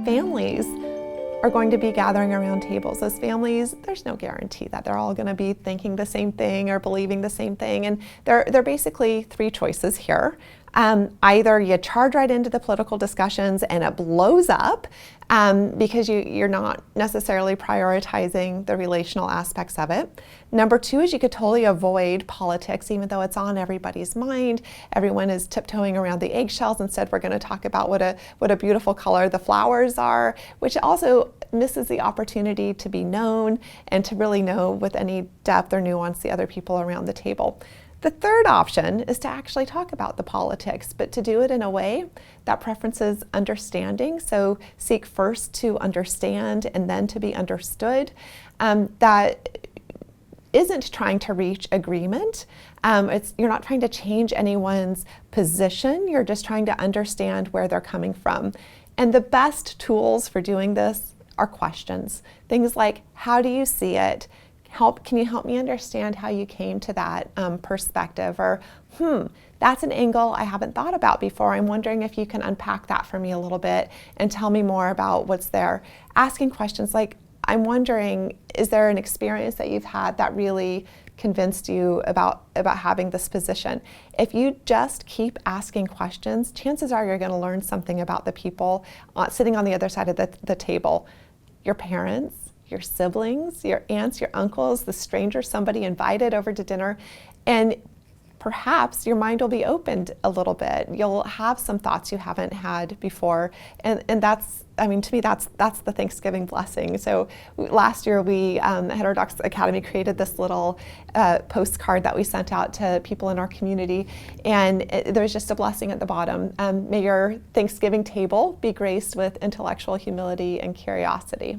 Families are going to be gathering around tables. Those families, there's no guarantee that they're all going to be thinking the same thing or believing the same thing. And there are basically three choices here. Either you charge right into the political discussions and it blows up because you're not necessarily prioritizing the relational aspects of it. Number two is you could totally avoid politics, even though it's on everybody's mind. Everyone is tiptoeing around the eggshells. Instead, we're going to talk about what a beautiful color the flowers are, which also misses the opportunity to be known and to really know with any depth or nuance the other people around the table. The third option is to actually talk about the politics, but to do it in a way that preferences understanding. So seek first to understand and then to be understood. That isn't trying to reach agreement. You're not trying to change anyone's position. You're just trying to understand where they're coming from. And the best tools for doing this are questions. Things like, how do you see it? Can you help me understand how you came to that perspective? Or, that's an angle I haven't thought about before. I'm wondering if you can unpack that for me a little bit and tell me more about what's there. Asking questions like, I'm wondering, is there an experience that you've had that really convinced you about having this position? If you just keep asking questions, chances are you're going to learn something about the people sitting on the other side of the table. Your parents, your siblings, your aunts, your uncles, the stranger somebody invited over to dinner, and perhaps your mind will be opened a little bit. You'll have some thoughts you haven't had before, and that's, to me, that's the Thanksgiving blessing. So last year we, Heterodox Academy, created this little postcard that we sent out to people in our community, and there was just a blessing at the bottom. May your Thanksgiving table be graced with intellectual humility and curiosity.